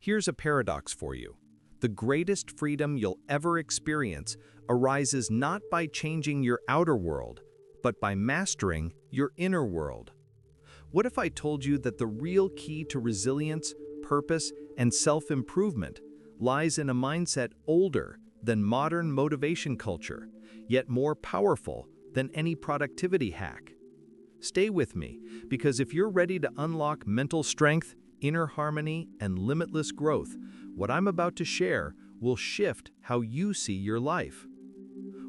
Here's a paradox for you. The greatest freedom you'll ever experience arises not by changing your outer world, but by mastering your inner world. What if I told you that the real key to resilience, purpose, and self-improvement lies in a mindset older than modern motivation culture, yet more powerful than any productivity hack? Stay with me, because if you're ready to unlock mental strength, inner harmony, and limitless growth, what I'm about to share will shift how you see your life.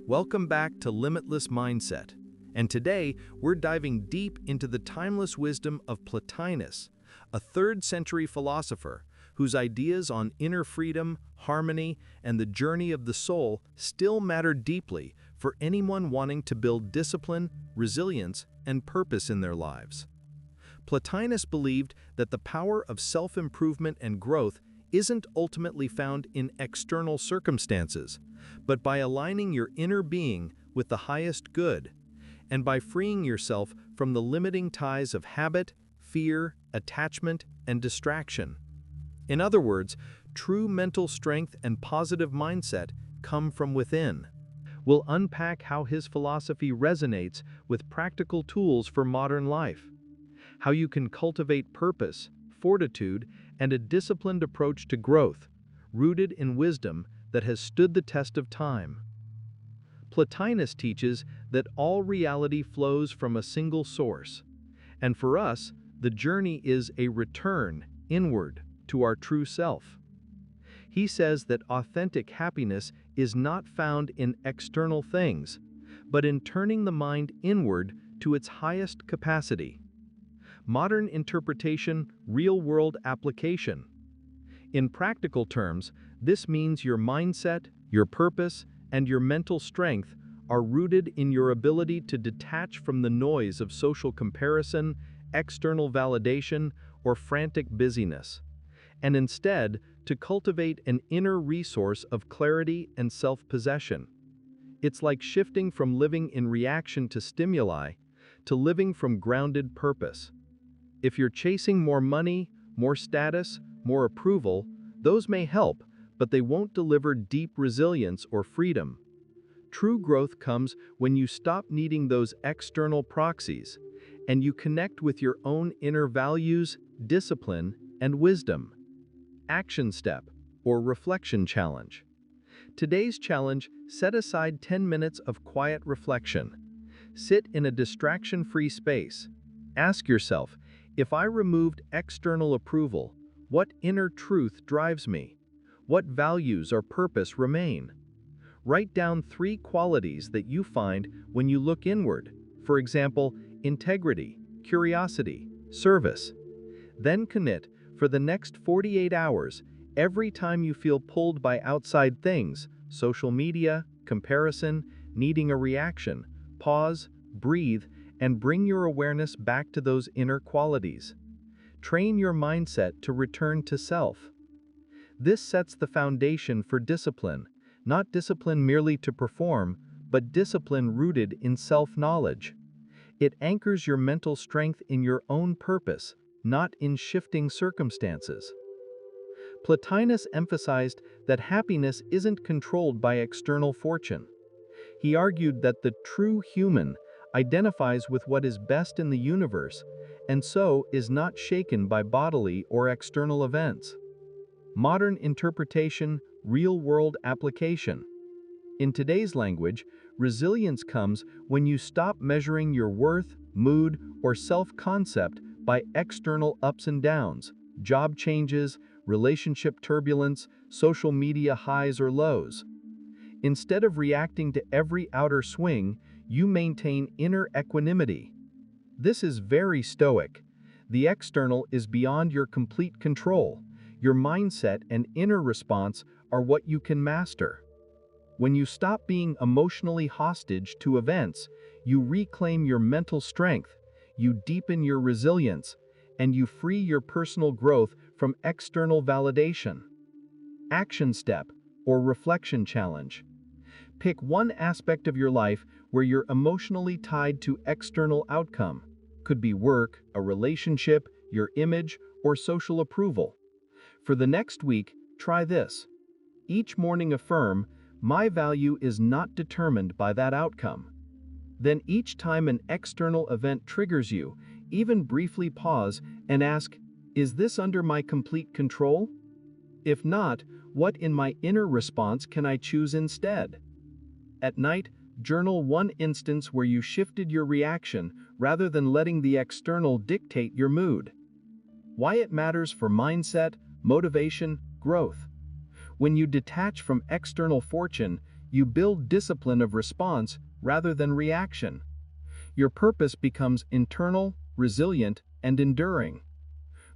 Welcome back to Limitless Mindset, and today we're diving deep into the timeless wisdom of Plotinus, a 3rd-century philosopher whose ideas on inner freedom, harmony, and the journey of the soul still matter deeply for anyone wanting to build discipline, resilience, and purpose in their lives. Plotinus believed that the power of self-improvement and growth isn't ultimately found in external circumstances, but by aligning your inner being with the highest good, and by freeing yourself from the limiting ties of habit, fear, attachment, and distraction. In other words, true mental strength and positive mindset come from within. We'll unpack how his philosophy resonates with practical tools for modern life, how you can cultivate purpose, fortitude, and a disciplined approach to growth, rooted in wisdom that has stood the test of time. Plotinus teaches that all reality flows from a single source, and for us, the journey is a return inward to our true self. He says that authentic happiness is not found in external things, but in turning the mind inward to its highest capacity. Modern interpretation, real-world application. In practical terms, this means your mindset, your purpose, and your mental strength are rooted in your ability to detach from the noise of social comparison, external validation, or frantic busyness, and instead to cultivate an inner resource of clarity and self-possession. It's like shifting from living in reaction to stimuli to living from grounded purpose. If you're chasing more money, more status, more approval, those may help, but they won't deliver deep resilience or freedom. True growth comes when you stop needing those external proxies, and you connect with your own inner values, discipline, and wisdom. Action step, or reflection challenge. Today's challenge: set aside 10 minutes of quiet reflection. Sit in a distraction-free space. Ask yourself, if I removed external approval, what inner truth drives me? What values or purpose remain? Write down 3 qualities that you find when you look inward. For example, integrity, curiosity, service. Then commit, for the next 48 hours, every time you feel pulled by outside things, social media, comparison, needing a reaction, pause, breathe, and bring your awareness back to those inner qualities. Train your mindset to return to self. This sets the foundation for discipline, not discipline merely to perform, but discipline rooted in self-knowledge. It anchors your mental strength in your own purpose, not in shifting circumstances. Plotinus emphasized that happiness isn't controlled by external fortune. He argued that the true human identifies with what is best in the universe, and so is not shaken by bodily or external events. Modern interpretation, real-world application. In today's language, resilience comes when you stop measuring your worth, mood, or self-concept by external ups and downs, job changes, relationship turbulence, social media highs or lows. Instead of reacting to every outer swing, you maintain inner equanimity. This is very Stoic. The external is beyond your complete control. Your mindset and inner response are what you can master. When you stop being emotionally hostage to events, you reclaim your mental strength, you deepen your resilience, and you free your personal growth from external validation. Action step, or reflection challenge. Pick one aspect of your life where you're emotionally tied to external outcome. Could be work, a relationship, your image, or social approval. For the next week, try this. Each morning affirm, "My value is not determined by that outcome." Then each time an external event triggers you, even briefly pause and ask, "Is this under my complete control? If not, what in my inner response can I choose instead?" At night, journal one instance where you shifted your reaction rather than letting the external dictate your mood. Why it matters for mindset, motivation, growth. When you detach from external fortune, you build discipline of response rather than reaction. Your purpose becomes internal, resilient, and enduring.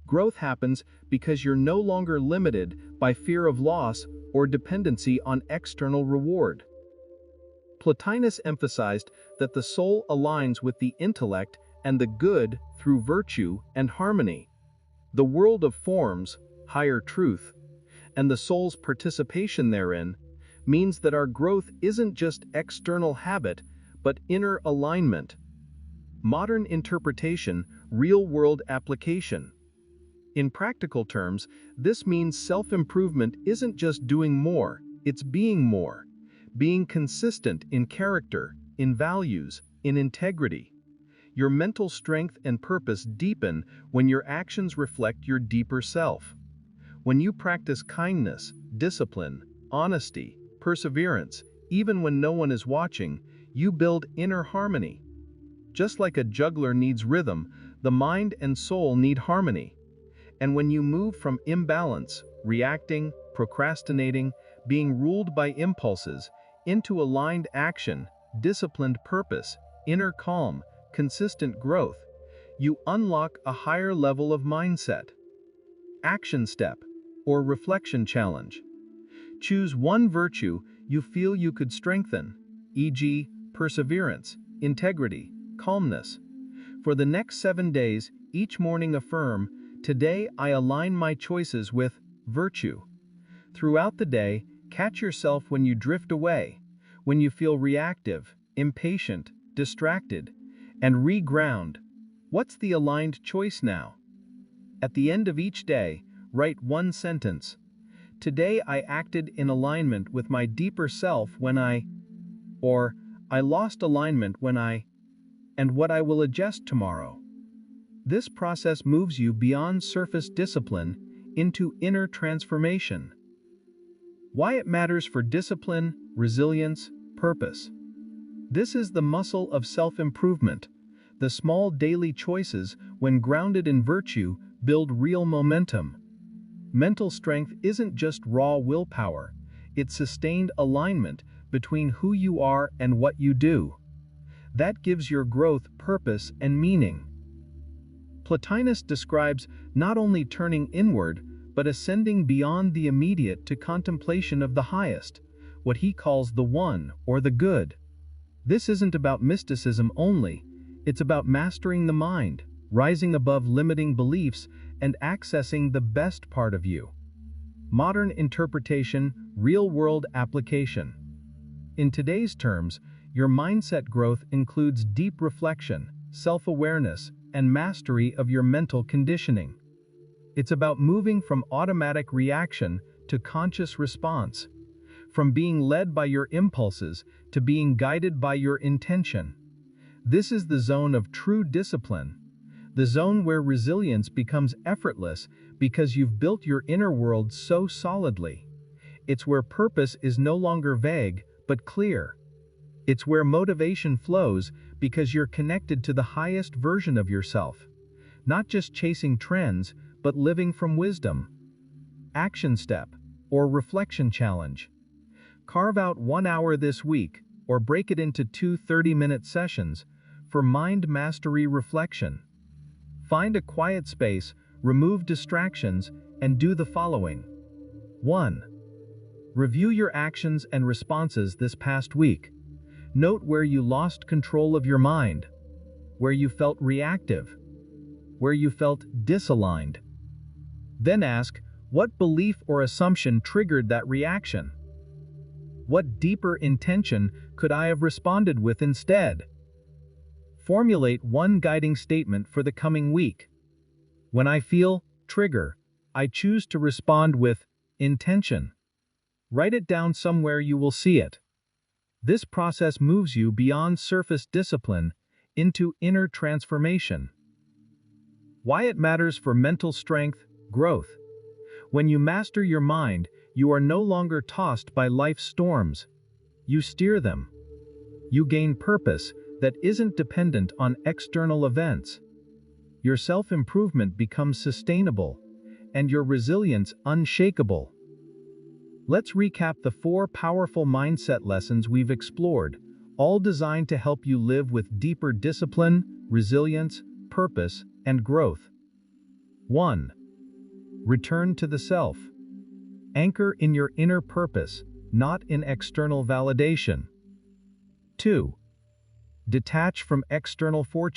Growth happens because you're no longer limited by fear of loss or dependency on external reward. Plotinus emphasized that the soul aligns with the intellect and the good through virtue and harmony. The world of forms, higher truth, and the soul's participation therein means that our growth isn't just external habit, but inner alignment. Modern interpretation, real-world application. In practical terms, this means self-improvement isn't just doing more, it's being more. Being consistent in character, in values, in integrity. Your mental strength and purpose deepen when your actions reflect your deeper self. When you practice kindness, discipline, honesty, perseverance, even when no one is watching, you build inner harmony. Just like a juggler needs rhythm, the mind and soul need harmony. And when you move from imbalance, reacting, procrastinating, being ruled by impulses, into aligned action, disciplined purpose, inner calm, consistent growth, you unlock a higher level of mindset. Action step, or reflection challenge. Choose one virtue you feel you could strengthen, e.g., perseverance, integrity, calmness. For the next 7 days, each morning affirm, "Today I align my choices with virtue." Throughout the day, catch yourself when you drift away, when you feel reactive, impatient, distracted, and reground. What's the aligned choice now? At the end of each day, write one sentence. "Today I acted in alignment with my deeper self when I," or "I lost alignment when I," and what I will adjust tomorrow. This process moves you beyond surface discipline into inner transformation. Why it matters for discipline, resilience, purpose. This is the muscle of self-improvement. The small daily choices, when grounded in virtue, build real momentum. Mental strength isn't just raw willpower, it's sustained alignment between who you are and what you do. That gives your growth purpose and meaning. Plotinus describes not only turning inward, but ascending beyond the immediate to contemplation of the highest, what he calls the one or the good. This isn't about mysticism only, it's about mastering the mind, rising above limiting beliefs, and accessing the best part of you. Modern interpretation, real-world application. In today's terms, your mindset growth includes deep reflection, self-awareness, and mastery of your mental conditioning. It's about moving from automatic reaction to conscious response, from being led by your impulses to being guided by your intention. This is the zone of true discipline, the zone where resilience becomes effortless because you've built your inner world so solidly. It's where purpose is no longer vague, but clear. It's where motivation flows because you're connected to the highest version of yourself, not just chasing trends, but living from wisdom. Action step, or reflection challenge. Carve out 1 hour this week, or break it into 2 30-minute sessions, for mind mastery reflection. Find a quiet space, remove distractions, and do the following. 1. Review your actions and responses this past week. Note where you lost control of your mind, where you felt reactive, where you felt disaligned. Then ask, what belief or assumption triggered that reaction? What deeper intention could I have responded with instead? Formulate one guiding statement for the coming week. When I feel trigger, I choose to respond with intention. Write it down somewhere you will see it. This process moves you beyond surface discipline into inner transformation. Why it matters for mental strength, growth. When you master your mind, you are no longer tossed by life's storms. You steer them. You gain purpose that isn't dependent on external events. Your self-improvement becomes sustainable, and your resilience unshakable. Let's recap the 4 powerful mindset lessons we've explored, all designed to help you live with deeper discipline, resilience, purpose, and growth. 1. Return to the self. Anchor in your inner purpose, not in external validation. 2. Detach from external fortune.